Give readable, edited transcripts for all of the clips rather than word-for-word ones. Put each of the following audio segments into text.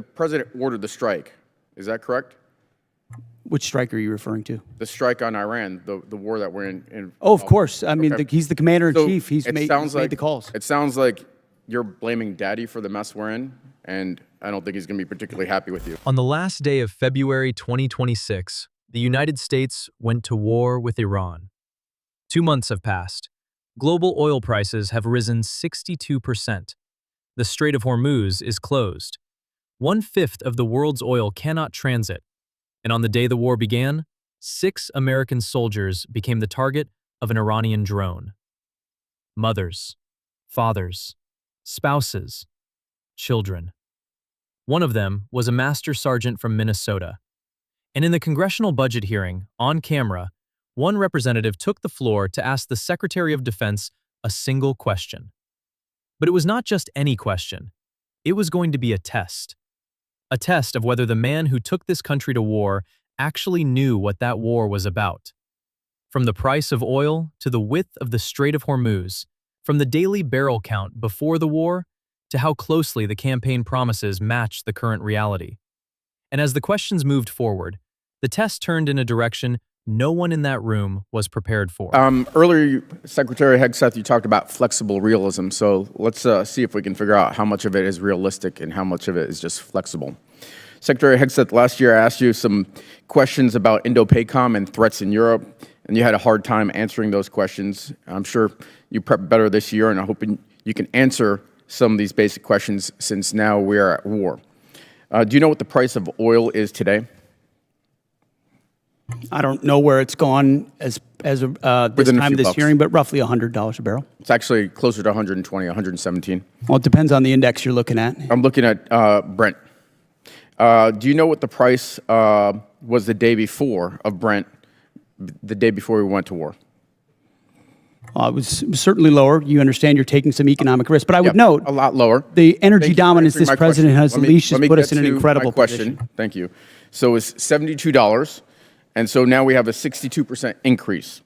president ordered the strike. Is that correct? Which strike are you referring to? The strike on Iran, the war that we're in. Oh, of course. I mean, he's the commander-in-chief. So He's made the calls. It sounds like you're blaming Daddy for the mess we're in, and I don't think he's going to be particularly happy with you. On the last day of February 2026, the United States went to war with Iran. 2 months have passed. Global oil prices have risen 62%. The Strait of Hormuz is closed. 1/5 of the world's oil cannot transit. And on the day the war began, 6 American soldiers became the target of an Iranian drone. Mothers, fathers, spouses, children. One of them was a master sergeant from Minnesota. And in the congressional budget hearing, on camera, one representative took the floor to ask the Secretary of Defense a single question. But it was not just any question. It was going to be a test. A test of whether the man who took this country to war actually knew what that war was about. From the price of oil to the width of the Strait of Hormuz, from the daily barrel count before the war to how closely the campaign promises matched the current reality. And as the questions moved forward, the test turned in a direction no one in that room was prepared for. Earlier, Secretary Hegseth, you talked about flexible realism. So let's see if we can figure out how much of it is realistic and how much of it is just flexible. Secretary Hegseth, last year I asked you some questions about Indo-PACOM and threats in Europe, and you had a hard time answering those questions. I'm sure you prepped better this year, and I'm hoping you can answer some of these basic questions since now we are at war. Do you know what the price of oil is today? I don't know where it's gone as this time of this hearing, but roughly $100 a barrel. It's actually closer to 120, 117. Well, it depends on the index you're looking at. I'm looking at Brent. Do you know what the price was the day before of Brent, the day before we went to war? It was certainly lower. You understand you're taking some economic risk, but I would note a lot lower. The energy dominance this president has unleashed has put us in an incredible position. Thank you. So it's $72, and so now we have a 62% increase.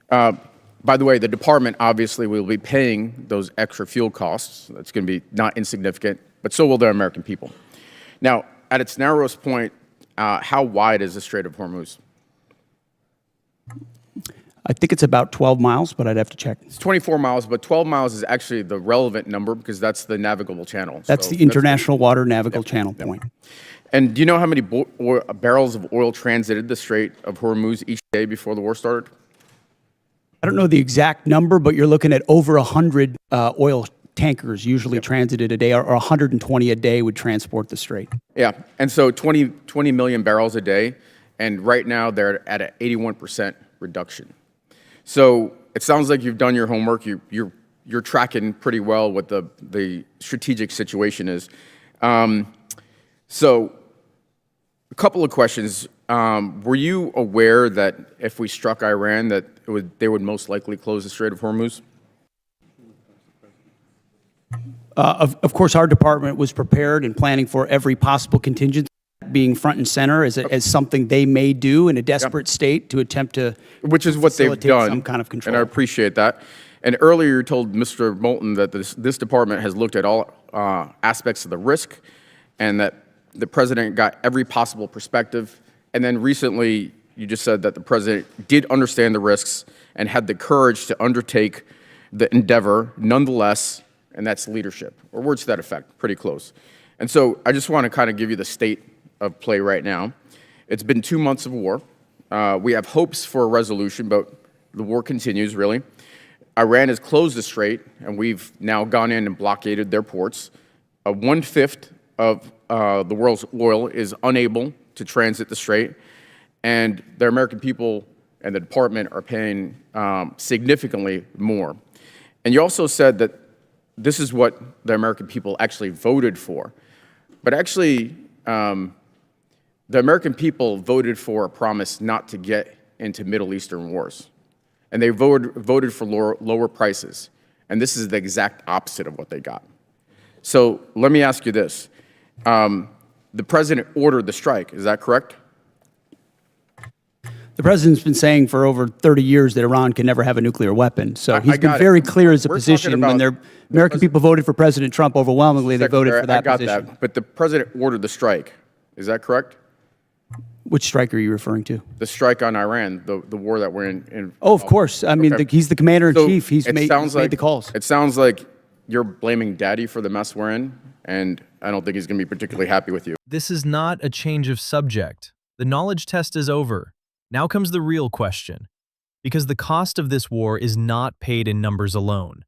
By the way, the department obviously will be paying those extra fuel costs. That's going to be not insignificant, but so will the American people. Now, at its narrowest point, how wide is the Strait of Hormuz? I think it's about 12 miles, but I'd have to check. It's 24 miles, but 12 miles is actually the relevant number because that's the navigable channel. That's the international water navigable channel point. And do you know how many barrels of oil transited the Strait of Hormuz each day before the war started? I don't know the exact number, but you're looking at over 100 oil tankers usually transited a day, or 120 a day would transport the strait. Yeah, and so 20 million barrels a day, and right now they're at an 81% reduction. So it sounds like you've done your homework. You're tracking pretty well what the strategic situation is. So a couple of questions. Were you aware that if we struck Iran, that they would most likely close the Strait of Hormuz? Of course, our department was prepared and planning for every possible contingency, being front and center as something they may do in a desperate state to attempt to which is what they've done, some kind of control. And I appreciate that. And earlier you told Mr. Moulton that this department has looked at all aspects of the risk and that the president got every possible perspective. And then recently you just said that the president did understand the risks and had the courage to undertake the endeavor nonetheless, and that's leadership, or words to that effect, pretty close. And so I just want to kind of give you the state of play right now. It's been 2 months of war. We have hopes for a resolution, but the war continues, really. Iran has closed the strait, and we've now gone in and blockaded their ports. 1/5 of the world's oil is unable to transit the strait, and the American people and the department are paying significantly more. And you also said that this is what the American people actually voted for. But actually, the American people voted for a promise not to get into Middle Eastern wars. And they voted for lower prices. And this is the exact opposite of what they got. So let me ask you this. The president ordered the strike, is that correct? The president's been saying for over 30 years that Iran can never have a nuclear weapon. So I he's been got it. very clear as a We're position. talking When about the American people voted for President Trump overwhelmingly, they voted for that I got position. that, but the president ordered the strike. Is that correct? Which strike are you referring to? The strike on Iran, the war that we're in. Oh, of course. I mean, Okay. he's the commander-in-chief. So He's it made sounds like the calls. It sounds like you're blaming Daddy for the mess we're in, and I don't think he's going to be particularly happy with you. This is not a change of subject. The knowledge test is over. Now comes the real question. Because the cost of this war is not paid in numbers alone.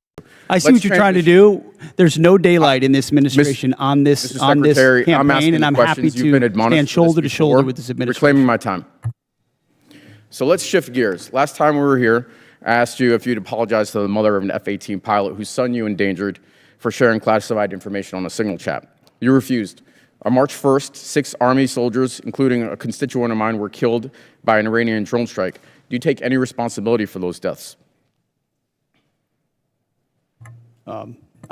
I see Let's what you're trying to do. There's no daylight in this administration on this Mr. Secretary, I'm campaign, asking and the I'm happy questions. You've been to admonished stand for this shoulder to shoulder before. with this administration. Reclaiming my time. So let's shift gears. Last time we were here, I asked you if you'd apologize to the mother of an F-18 pilot whose son you endangered for sharing classified information on a signal chat. You refused. On March 1st, 6 Army soldiers, including a constituent of mine, were killed by an Iranian drone strike. Do you take any responsibility for those deaths?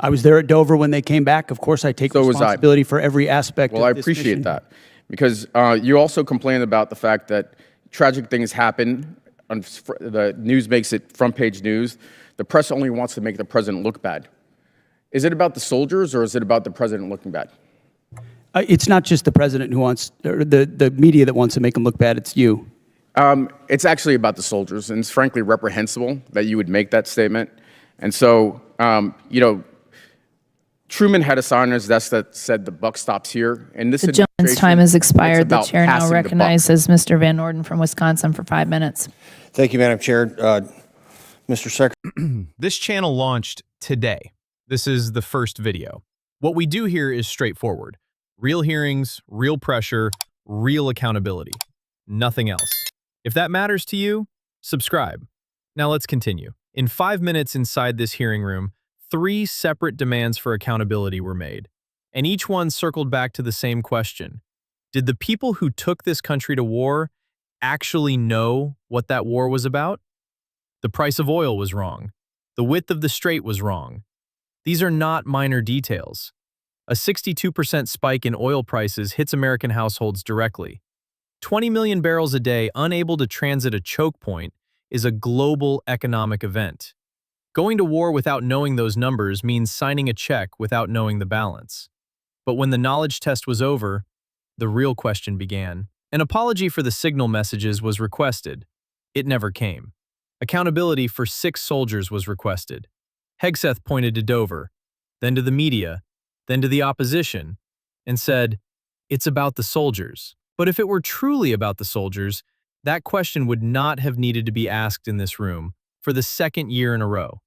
I was there at Dover when they came back. Of course, I take So was I. responsibility for every aspect Well, I of this appreciate mission. that, because you also complained about the fact that tragic things happen. The news makes it front-page news. The press only wants to make the president look bad. Is it about the soldiers, or is it about the president looking bad? It's not just the president who wants, or the media that wants to make him look bad. It's you. It's actually about the soldiers, and it's frankly reprehensible that you would make that statement. And so, you know, Truman had a sign on his desk that said the buck stops here. And this The gentleman's time has expired. The about chair now passing the buck. recognizes Mr. Van Orden from Wisconsin for 5 minutes. Thank you, Madam Chair. Mr. Secretary. This channel launched today. This is the first video. What we do here is straightforward. Real hearings, real pressure, real accountability. Nothing else. If that matters to you, subscribe. Now let's continue. In 5 minutes inside this hearing room, 3 separate demands for accountability were made, and each one circled back to the same question. Did the people who took this country to war actually know what that war was about? The price of oil was wrong. The width of the strait was wrong. These are not minor details. A 62% spike in oil prices hits American households directly. 20 million barrels a day unable to transit a choke point is a global economic event. Going to war without knowing those numbers means signing a check without knowing the balance. But when the knowledge test was over, the real question began. An apology for the signal messages was requested. It never came. Accountability for 6 soldiers was requested. Hegseth pointed to Dover, then to the media, then to the opposition, and said, "It's about the soldiers." But if it were truly about the soldiers, that question would not have needed to be asked in this room for the 2nd year in a row.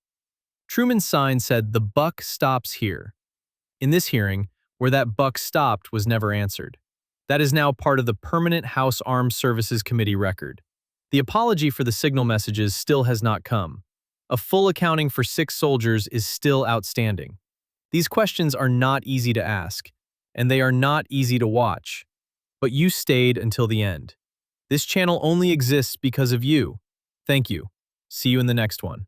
Truman's sign said, "The buck stops here." In this hearing, where that buck stopped was never answered. That is now part of the permanent House Armed Services Committee record. The apology for the signal messages still has not come. A full accounting for 6 soldiers is still outstanding. These questions are not easy to ask, and they are not easy to watch. But you stayed until the end. This channel only exists because of you. Thank you. See you in the next one.